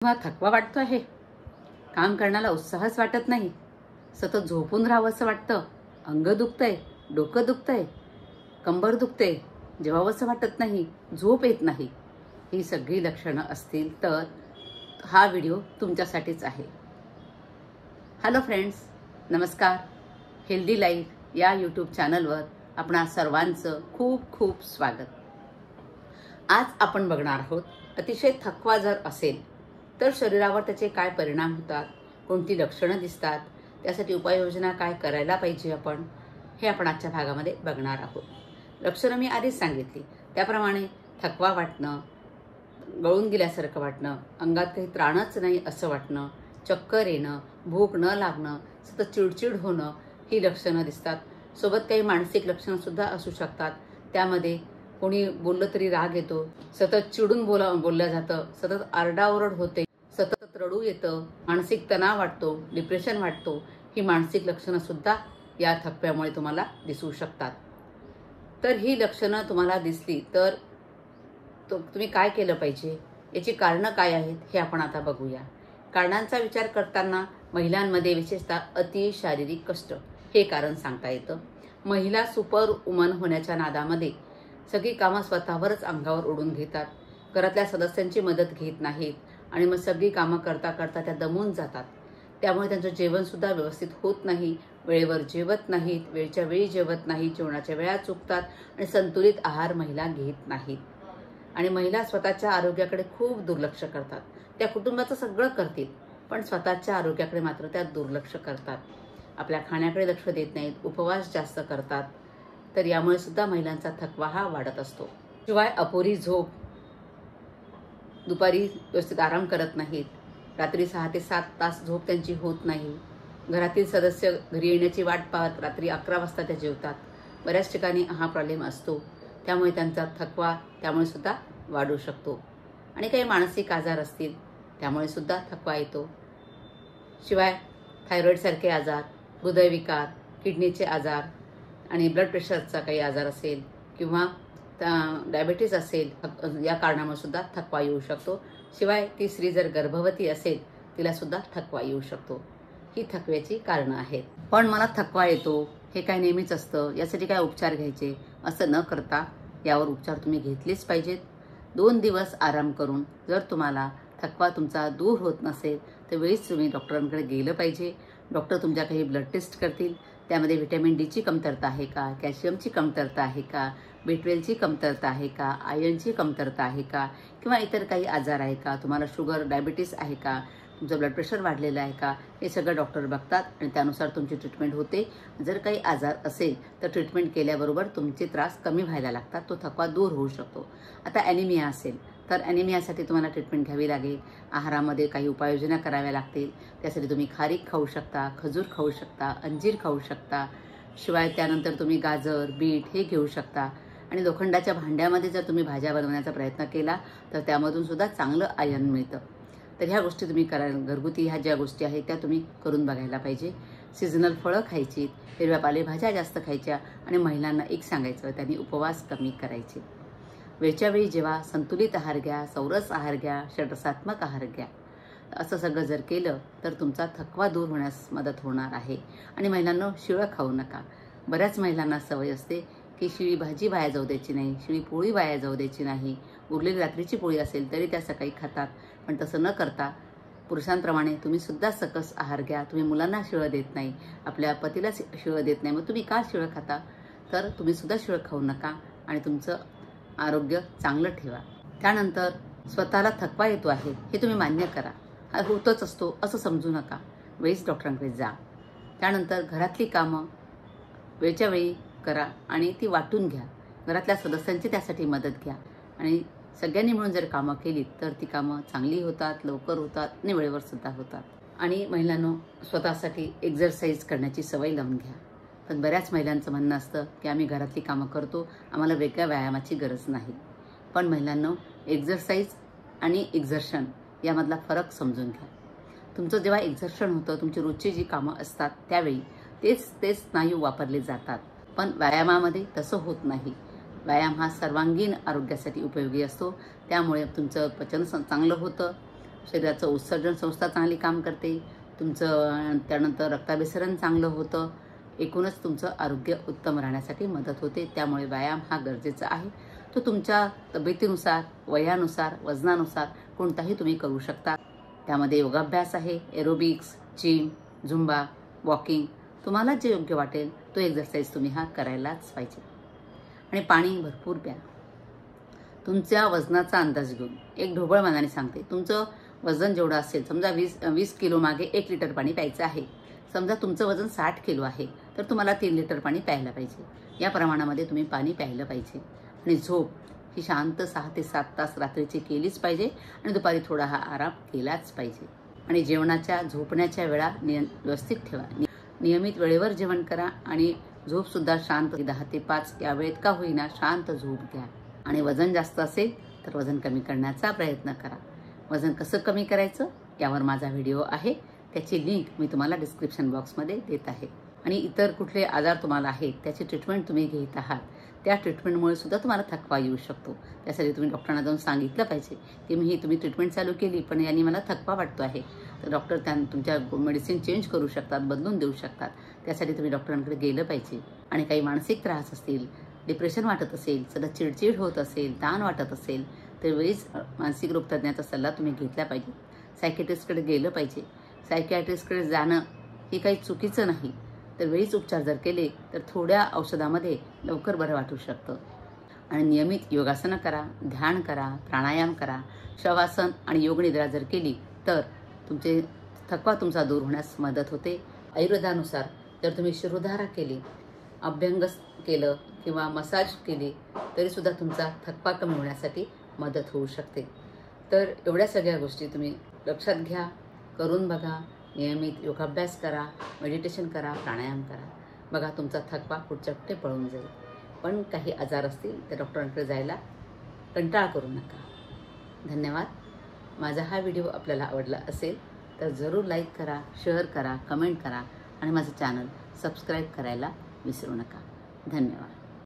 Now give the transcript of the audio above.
किंवा थकवा वाटतो आहे, काम करण्याला उत्साहच वाटत नाही, सतत झोपून राहावंसं वाटतं, अंग दुखतंय, डोकं दुखतंय, कंबर दुखते, जेवावंसं वाटत नाही, झोप येत नाही, ही सगळी लक्षणं असतील तर हा व्हिडिओ तुमच्यासाठीच आहे. हॅलो फ्रेंड्स, नमस्कार. हेल्दी लाईफ या यूट्यूब चॅनलवर आपणा सर्वांचं खूप खूप स्वागत. आज आपण बघणार आहोत अतिशय थकवा जर असेल तर शरीरावर त्याचे काय परिणाम होतात, कोणती लक्षणं दिसतात, त्यासाठी उपाययोजना काय करायला पाहिजे आपण, हे आपण आजच्या भागामध्ये बघणार आहोत. लक्षणं मी आधीच सांगितली त्याप्रमाणे थकवा वाटणं, गळून गेल्यासारखं वाटणं, अंगात काही त्राणच नाही असं वाटणं, चक्कर येणं, भूक न लागणं, सतत चिडचिड होणं, ही लक्षणं दिसतात. सोबत काही मानसिक लक्षणं सुद्धा असू शकतात. त्यामध्ये कोणी बोललं तरी राग येतो, सतत चिडून बोललं जातं, सतत आरडाओरड होते, सतत रडू येतं, मानसिक तणाव वाटतो, डिप्रेशन वाटतो, ही मानसिक लक्षणं सुद्धा या थकव्यामुळे तुम्हाला दिसू शकतात. तर ही लक्षणं तुम्हाला दिसली तर तुम्ही काय केलं पाहिजे, याची कारणं काय आहेत हे आपण आता बघूया. कारणांचा विचार करताना महिलांमध्ये विशेषतः अति शारीरिक कष्ट हे कारण सांगता येतं. महिला सुपर वुमन होण्याच्या नादामध्ये सगळी कामं स्वतःवरच अंगावर ओढून घेतात, घरातल्या सदस्यांची मदत घेत नाहीत आणि मग सगळी कामं करता करता त्या दमून जातात. त्यामुळे त्यांचं जेवणसुद्धा व्यवस्थित होत नाही, वेळेवर जेवत नाहीत, वेळच्या वेळी जेवत नाहीत, जेवणाच्या वेळा चुकतात आणि संतुलित आहार महिला घेत नाहीत. आणि महिला स्वतःच्या आरोग्याकडे खूप दुर्लक्ष करतात. त्या कुटुंबाचं सगळं करतील पण स्वतःच्या आरोग्याकडे मात्र त्या दुर्लक्ष करतात. आपल्या खाण्याकडे लक्ष देत नाहीत, उपवास जास्त करतात. तर यामुळे सुद्धा महिलांचा थकवा हा वाढत असतो. शिवाय अपुरी झोप, दुपारी व्यवस्थित आराम करत नाहीत, रात्री 6 ते 7 तास झोप त्यांची होत नाही, घरातील सदस्य घरी येण्याची वाट पाहत रात्री 11 वाजता त्या जेवतात. बऱ्याच ठिकाणी हा प्रॉब्लेम असतो. त्यामुळे त्यांचा थकवा त्यामुळे सुद्धा वाढू शकतो. आणि काही मानसिक आजार असतील त्यामुळे सुद्धा थकवा येतो. शिवाय थायरॉईडसारखे आजार, हृदयविकार, किडनीचे आजार आणि ब्लड प्रेशरचा काही आजार असेल किंवा डायबिटीज असेल, या कारणामुळे सुद्धा थकवा येऊ शकतो. शिवाय ती स्त्री जर गर्भवती असेल तिला सुद्धा थकवा येऊ शकतो. ही थकव्याची कारणं आहेत. पण मला थकवा येतो हे काय नेहमीच असतं, यासाठी काय उपचार घ्यायचे असं न करता यावर उपचार तुम्ही घेतलेच पाहिजेत. 2 दिवस आराम करून जर तुम्हाला थकवा तुमचा दूर होत नसेल तर वेळीच तुम्ही डॉक्टरांकडे गेलं पाहिजे. डॉक्टर तुमच्या काही ब्लड टेस्ट करतील, त्यामध्ये व्हिटॅमिन डीची कमतरता आहे का, कॅल्शियमची कमतरता आहे का, B12ची कमतरता आहे का, आयर्नची कमतरता आहे का, किंवा इतर काही आजार आहे का, तुम्हाला शुगर डायबिटीस आहे का, तुमचं ब्लड प्रेशर वाढलेलं आहे का, हे सगळं डॉक्टर बघतात आणि त्यानुसार तुमची ट्रीटमेंट होते. जर काही आजार असेल तर ट्रीटमेंट केल्याबरोबर तुमचे त्रास कमी व्हायला लागतात, तो थकवा दूर होऊ शकतो. आता ॲनिमिया असेल तर ॲनिमियासाठी तुम्हाला ट्रीटमेंट घ्यावी लागेल. आहारामध्ये काही उपाययोजना कराव्या लागतील. त्यासाठी तुम्ही खारीक खाऊ शकता, खजूर खाऊ शकता, अंजीर खाऊ शकता. शिवाय त्यानंतर तुम्ही गाजर, बीट हे घेऊ शकता. आणि लोखंडाच्या भांड्यामध्ये जर तुम्ही भाज्या बनवण्याचा प्रयत्न केला तर त्यामधून सुद्धा चांगलं आयर्न मिळतं. तर ह्या गोष्टी तुम्ही घरगुती ह्या ज्या गोष्टी आहेत त्या तुम्ही करून बघायला पाहिजे. सीझनल फळं खायची, हिरव्या पालेभाज्या जास्त खायच्या आणि महिलांना एक सांगायचं, त्यांनी उपवास कमी करायचे. वेळच्या वेळी जेव्हा संतुलित आहार घ्या, चौरस आहार घ्या, षटरसात्मक आहार घ्या. असं सगळं जर केलं तर तुमचा थकवा दूर होण्यास मदत होणार आहे. आणि महिलांना शिळं खाऊ नका. बऱ्याच महिलांना सवय असते की शिळी भाजी वाया जाऊ द्यायची नाही, शिळी पोळी वाया जाऊ द्यायची नाही. उरलेली रात्रीची पोळी असेल तरी त्या सकाळी खातात. पण तसं न करता पुरुषांप्रमाणे तुम्ही सुद्धा सकस आहार घ्या. तुम्ही मुलांना शिळं देत नाही, आपल्या पतीला शिळं देत नाही, मग तुम्ही का शिळं खाता? तर तुम्ही सुद्धा शिळं खाऊ नका आणि तुमचं आरोग्य चांगलं ठेवा. त्यानंतर स्वतःला थकवा येतो आहे हे तुम्ही मान्य करा. हा होतच असतो असं समजू नका. वेळीच डॉक्टरांकडे जा. त्यानंतर घरातली कामं वेळच्या वेळी करा आणि ती वाटून घ्या. घरातल्या सदस्यांची त्यासाठी मदत घ्या आणि सगळ्यांनी मिळून जर कामं केली तर ती कामं चांगली होतात, लवकर होतात आणि वेळेवर सुद्धा होतात. आणि महिलांनो, स्वतःसाठी एक्झरसाईज करण्याची सवय लावून घ्या. पण बऱ्याच महिलांचं म्हणणं असतं की आम्ही घरातली कामं करतो, आम्हाला वेगळ्या व्यायामाची गरज नाही. पण महिलांनो, एक्झरसाईज आणि एक्झर्शन यामधला फरक समजून घ्या. तुमचं जेव्हा एक्झर्शन होतं, तुमची रोजची जी कामं असतात त्यावेळी तेच स्नायू वापरले जातात. पण व्यायामामध्ये तसं होत नाही. व्यायाम हा सर्वांगीण आरोग्यासाठी उपयोगी असतो. त्यामुळे तुमचं पचन चांगलं होतं, शरीराचं उत्सर्जन संस्था चांगली काम करते, तुमचं त्यानंतर रक्ताभिसरण चांगलं होतं, एकूणच तुमचं आरोग्य उत्तम राहण्यासाठी मदत होते. त्यामुळे व्यायाम हा गरजेचा आहे. तो तुमच्या तब्येतीनुसार, वयानुसार, वजनानुसार कोणताही तुम्ही करू शकता. त्यामध्ये योगाभ्यास आहे, एरोबिक्स, जिम, झुंबा, वॉकिंग, तुम्हाला जे योग्य वाटेल तो एक्सरसाइज तुम्ही हा करायलाच पाहिजे. आणि पाणी भरपूर प्या. तुमच्या वजनाचा अंदाज घेऊन एक ढोबळ मनाने सांगते, तुमचं वजन जेवढं असेल, समजा 20 किलो मागे 1 लिटर पाणी प्यायचं आहे. समजा तुमचं वजन 60 किलो आहे, तर तुम्हाला 3 लिटर पाणी प्यायला पाहिजे. या प्रमाणामध्ये तुम्ही पाणी प्यायलं पाहिजे. आणि झोप ही शांत 6 ते 7 तास रात्रीची केलीच पाहिजे आणि दुपारी थोडा हा आराम केलाच पाहिजे. आणि जेवणाच्या झोपण्याच्या वेळा व्यवस्थित ठेवा. नियमित वेळेवर जेवण करा आणि झोपसुद्धा शांत 10 ते 5 या वेळेत का होईना शांत झोप घ्या. आणि वजन जास्त असेल तर वजन कमी करण्याचा प्रयत्न करा. वजन कसं कमी करायचं यावर माझा व्हिडिओ आहे, त्याची लिंक मी तुम्हाला डिस्क्रिप्शन बॉक्समध्ये देत आहे. आणि इतर कुठले आजार तुम्हाला आहेत त्याची ट्रीटमेंट तुम्ही घेत आहात, त्या ट्रीटमेंटमुळे सुद्धा तुम्हाला थकवा येऊ शकतो. त्यासाठी तुम्ही डॉक्टरांना जाऊन सांगितलं पाहिजे की मी तुम्ही ट्रीटमेंट चालू केली पण यांनी मला थकवा वाटतो आहे, तर डॉक्टर तुमच्या मेडिसिन चेंज करू शकतात, बदलून देऊ शकतात. त्यासाठी तुम्ही डॉक्टरांकडे गेलं पाहिजे. आणि काही मानसिक त्रास असतील, डिप्रेशन वाटत असेल, सतत चिडचिड होत असेल, ताण वाटत असेल, तर वेळीच मानसिक रोग तज्ज्ञाचा सल्ला तुम्ही घेतला पाहिजे. सायकियाट्रिस्टकडे गेलं पाहिजे. सायकियाट्रिस्टकडे जाणं हे काही चुकीचं नाही, तर वेळीच उपचार जर केले तर थोड्या औषधामध्ये लवकर बरं वाटू शकतं. आणि नियमित योगासनं करा, ध्यान करा, प्राणायाम करा, शवासन आणि योगनिद्रा जर केली तर तुमचे थकवा तुमचा दूर होण्यास मदत होते. आयुर्वेदानुसार जर तुम्ही शिरोधारा केली, अभ्यंग केलं किंवा मसाज केली तरीसुद्धा तुमचा थकवा कमी होण्यासाठी मदत होऊ शकते. तर एवढ्या सगळ्या गोष्टी तुम्ही लक्षात घ्या, करून बघा. नियमित योगाभ्यास करा, मेडिटेशन करा, प्राणायाम करा. बघा तुमचा थकवा पुढच्या कुठे पळून जाईल. पण काही आजार असतील तर डॉक्टरांकडे जायला कंटाळा करू नका. धन्यवाद. माझा हा व्हिडिओ आपल्याला आवडला असेल तर जरूर लाईक करा, शेअर करा, कमेंट करा आणि माझं चॅनल सबस्क्राईब करायला विसरू नका. धन्यवाद.